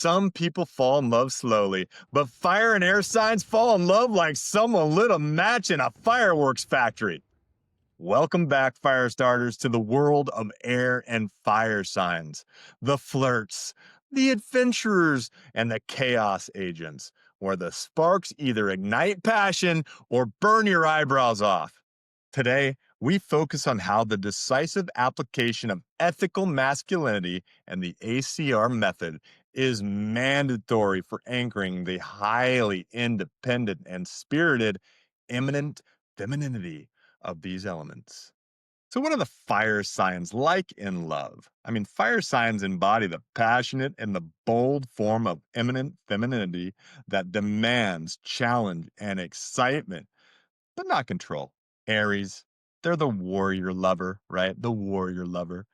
Some people fall in love slowly, but fire and air signs fall in love like someone lit a match in a fireworks factory. Welcome back, fire starters, to the world of air and fire signs, the flirts, the adventurers, and the chaos agents, where the sparks either ignite passion or burn your eyebrows off. Today, we focus on how the decisive application of ethical masculinity and the ACR method is mandatory for anchoring the highly independent and spirited eminent femininity of these elements. So, what are the fire signs like in love? I mean, fire signs embody the passionate and the bold form of eminent femininity that demands challenge and excitement, but not control. Aries, they're the warrior lover, right? The warrior lover,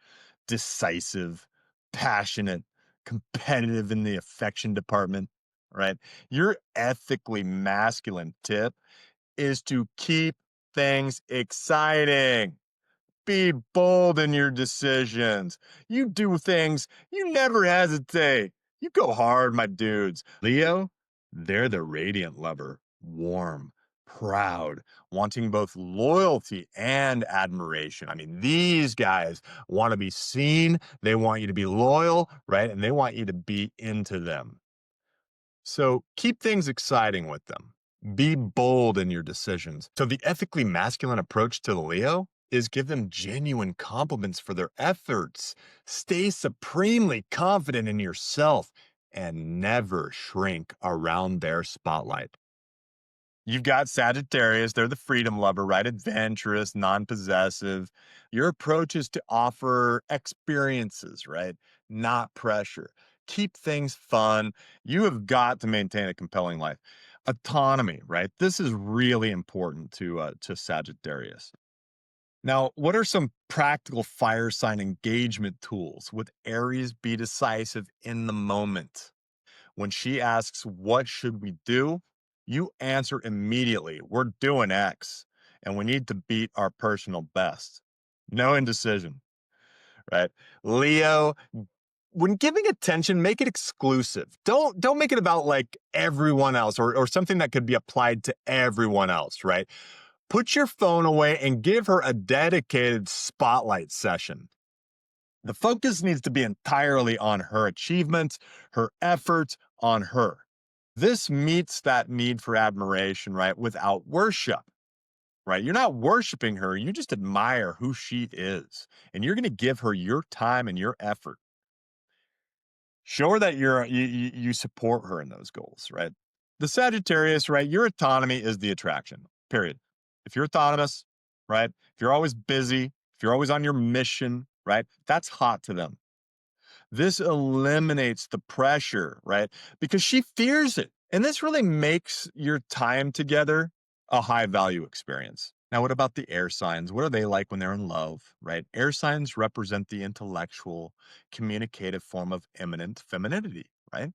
decisive, passionate, competitive in the affection department, right? Your ethically masculine tip is to keep things exciting. Be bold in your decisions. You do things, you never hesitate. You go hard, my dudes. Leo, they're the radiant lover, warm, proud, wanting both loyalty and admiration. I mean, these guys want to be seen, they want you to be loyal, right? And they want you to be into them. So keep things exciting with them. Be bold in your decisions. So the ethically masculine approach to the Leo is give them genuine compliments for their efforts. Stay supremely confident in yourself and never shrink around their spotlight. You've got Sagittarius, they're the freedom lover, right? Adventurous, non-possessive. Your approach is to offer experiences, right? Not pressure. Keep things fun. You have got to maintain a compelling life. Autonomy, right? This is really important to Sagittarius. Now, what are some practical fire sign engagement tools with Aries? Be decisive in the moment. When she asks, "What should we do?" you answer immediately, "We're doing X, and we need to beat our personal best." No indecision, right? Leo, when giving attention, make it exclusive. Don't make it about like everyone else or something that could be applied to everyone else, right? Put your phone away and give her a dedicated spotlight session. The focus needs to be entirely on her achievements, her efforts, on her. This meets that need for admiration, right? Without worship, right? You're not worshiping her, you just admire who she is. And you're going to give her your time and your effort. Show her that you support her in those goals, right? The Sagittarius, right? Your autonomy is the attraction, period. If you're autonomous, right? If you're always busy, if you're always on your mission, right? That's hot to them. This eliminates the pressure, right? Because she fears it. And this really makes your time together a high value experience. Now, what about the air signs? What are they like when they're in love, right? Air signs represent the intellectual, communicative form of eminent femininity, right?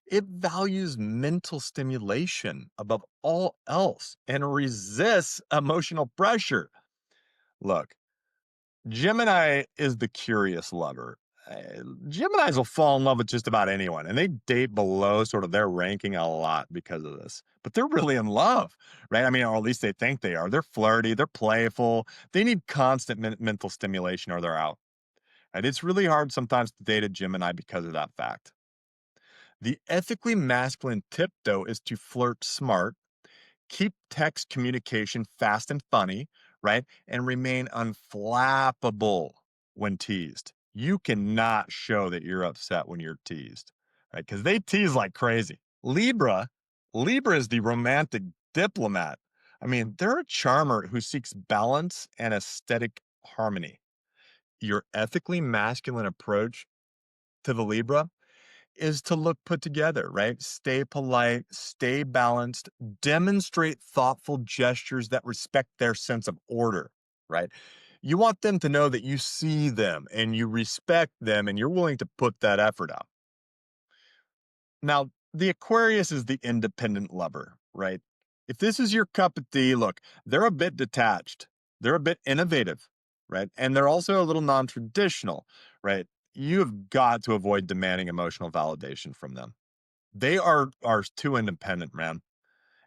It values mental stimulation above all else and resists emotional pressure. Look, Gemini is the curious lover. Geminis will fall in love with just about anyone, and they date below sort of their ranking a lot because of this. But they're really in love, right? I mean, or at least they think they are. They're flirty, they're playful, they need constant mental stimulation or they're out. And it's really hard sometimes to date a Gemini because of that fact. The ethically masculine tip, though, is to flirt smart, keep text communication fast and funny, right? And remain unflappable when teased. You cannot show that you're upset when you're teased, right? Because they tease like crazy. Libra is the romantic diplomat. I mean, they're a charmer who seeks balance and aesthetic harmony. Your ethically masculine approach to the Libra is to look put together, right? Stay polite, stay balanced, demonstrate thoughtful gestures that respect their sense of order, right? You want them to know that you see them and you respect them and you're willing to put that effort out. Now, the Aquarius is the independent lover, right? If this is your cup of tea, look, they're a bit detached. They're a bit innovative, right? And they're also a little non traditional, right? you have got to avoid demanding emotional validation from them. They are too independent, man.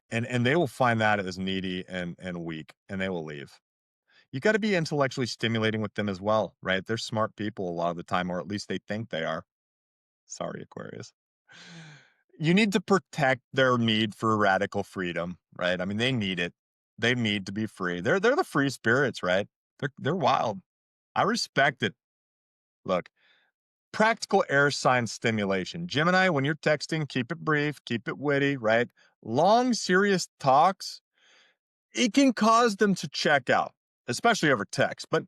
And they will find that as needy and weak, and they will leave. You got to be intellectually stimulating with them as well, right? They're smart people a lot of the time, or at least they think they are. Sorry, Aquarius. You need to protect their need for radical freedom, right? I mean, they need it. They need to be free. They're the free spirits, right? They're wild. I respect it. Look, practical air sign stimulation. Gemini, when you're texting, keep it brief, keep it witty, right? Long, serious talks, it can cause them to check out, especially over text. But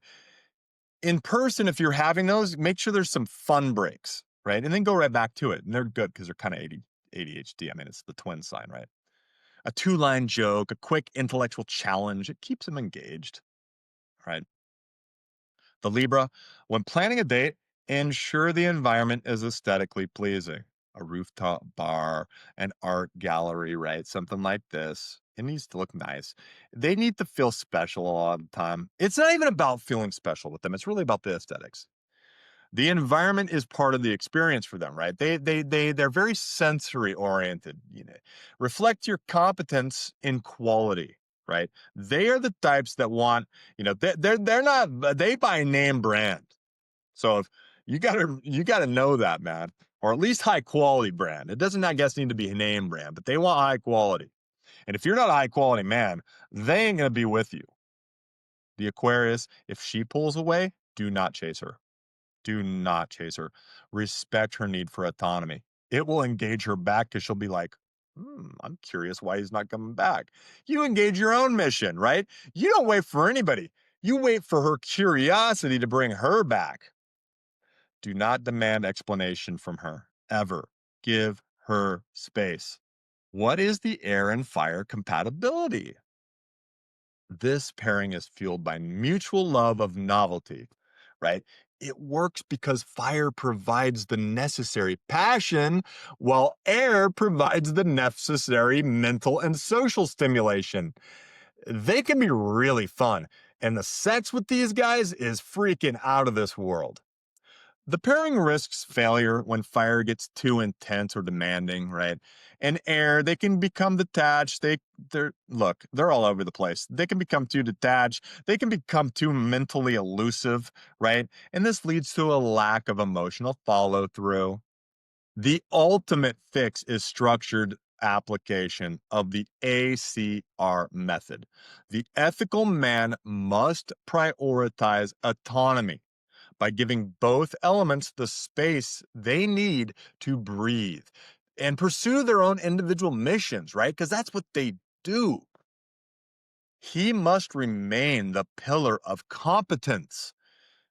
in person, if you're having those, make sure there's some fun breaks, right? And then go right back to it. And they're good because they're kind of ADHD. I mean, it's the twin sign, right? A two-line joke, a quick intellectual challenge, it keeps them engaged, right? The Libra, when planning a date, ensure the environment is aesthetically pleasing. A rooftop bar, an art gallery, right? Something like this. It needs to look nice. They need to feel special a lot of the time. It's not even about feeling special with them. It's really about the aesthetics. The environment is part of the experience for them, right? They're very sensory oriented. Reflect your competence in quality, right? They are the types that want, they're not, they buy name brand. So if you gotta know that, man, or at least high quality brand. It doesn't, I guess, need to be name brand, but they want high quality. And if you're not a high quality man, they ain't gonna be with you. The Aquarius, if she pulls away, do not chase her. Do not chase her. Respect her need for autonomy. It will engage her back because she'll be like, I'm curious why he's not coming back. You engage your own mission, right? You don't wait for anybody. You wait for her curiosity to bring her back. Do not demand explanation from her, ever. Give her space. What is the air and fire compatibility? This pairing is fueled by mutual love of novelty, right? It works because fire provides the necessary passion, while air provides the necessary mental and social stimulation. They can be really fun, and the sex with these guys is freaking out of this world. The pairing risks failure when fire gets too intense or demanding, right? And air, they can become detached. They're all over the place. They can become too detached. They can become too mentally elusive, right? And this leads to a lack of emotional follow through. The ultimate fix is structured application of the ACR method. The ethical man must prioritize autonomy by giving both elements the space they need to breathe and pursue their own individual missions, right? Because that's what they do. He must remain the pillar of competence.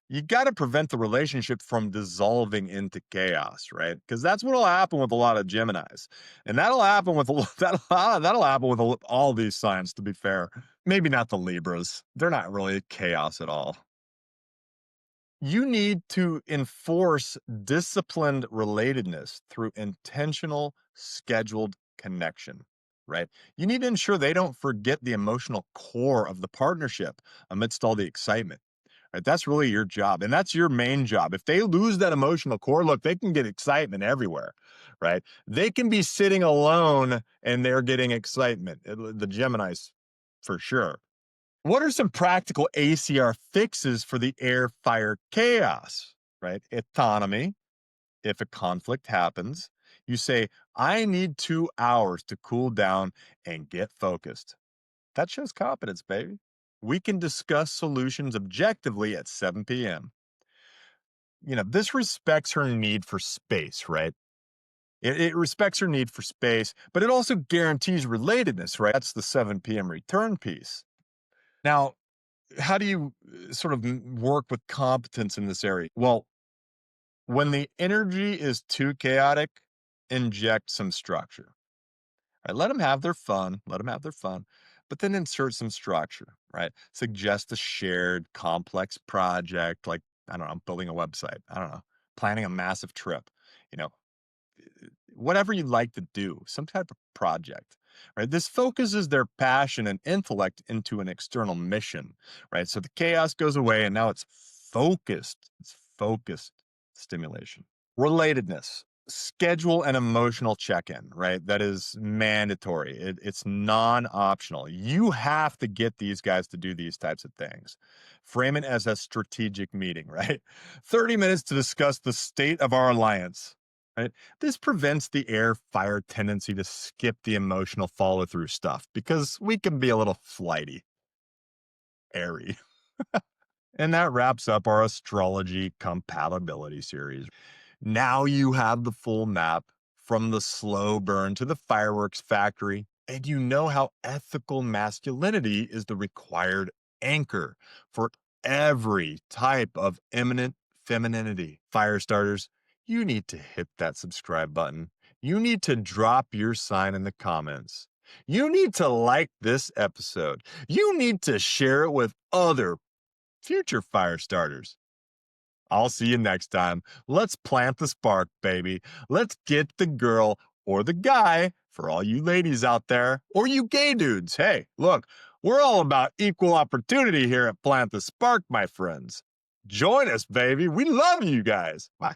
You got to prevent the relationship from dissolving into chaos, right? Because that's what'll happen with a lot of Geminis, and that'll happen with that'll happen with all these signs. To be fair, maybe not the Libras; they're not really chaos at all. You need to enforce disciplined relatedness through intentional, scheduled connection, right? You need to ensure they don't forget the emotional core of the partnership amidst all the excitement, right? That's really your job. And that's your main job. If they lose that emotional core, look, they can get excitement everywhere, right? They can be sitting alone and they're getting excitement. The Geminis, for sure. What are some practical ACR fixes for the air fire chaos? Right? Autonomy. If a conflict happens, you say, I need 2 hours to cool down and get focused. That shows competence, baby. We can discuss solutions objectively at 7 p.m. This respects her need for space, right? It respects her need for space, but it also guarantees relatedness, right? That's the 7 p.m. return piece. Now, how do you sort of work with competence in this area? Well, when the energy is too chaotic, inject some structure. Right? Let them have their fun. Let them have their fun, but then insert some structure. Right? Suggest a shared complex project, like I don't know, building a website. I don't know, planning a massive trip. You know, whatever you like to do, some type of project, right? This focuses their passion and intellect into an external mission, right? So the chaos goes away and now it's focused. It's focused. stimulation. Relatedness. Schedule an emotional check-in, right? That is mandatory. It's non-optional. You have to get these guys to do these types of things. Frame it as a strategic meeting, right? 30 minutes to discuss the state of our alliance, right? This prevents the air-fire tendency to skip the emotional follow-through stuff because we can be a little flighty, airy. And that wraps up our astrology compatibility series. Now you have the full map from the slow burn to the fireworks factory, and you know how ethical masculinity is the required anchor for every type of eminent femininity. Fire starters, you need to hit that subscribe button. You need to drop your sign in the comments. You need to like this episode. You need to share it with other future fire starters. I'll see you next time. Let's plant the spark, baby. Let's get the girl or the guy for all you ladies out there, or you gay dudes. Hey, look, we're all about equal opportunity here at Plant the Spark, my friends. Join us, baby. We love you guys. Bye.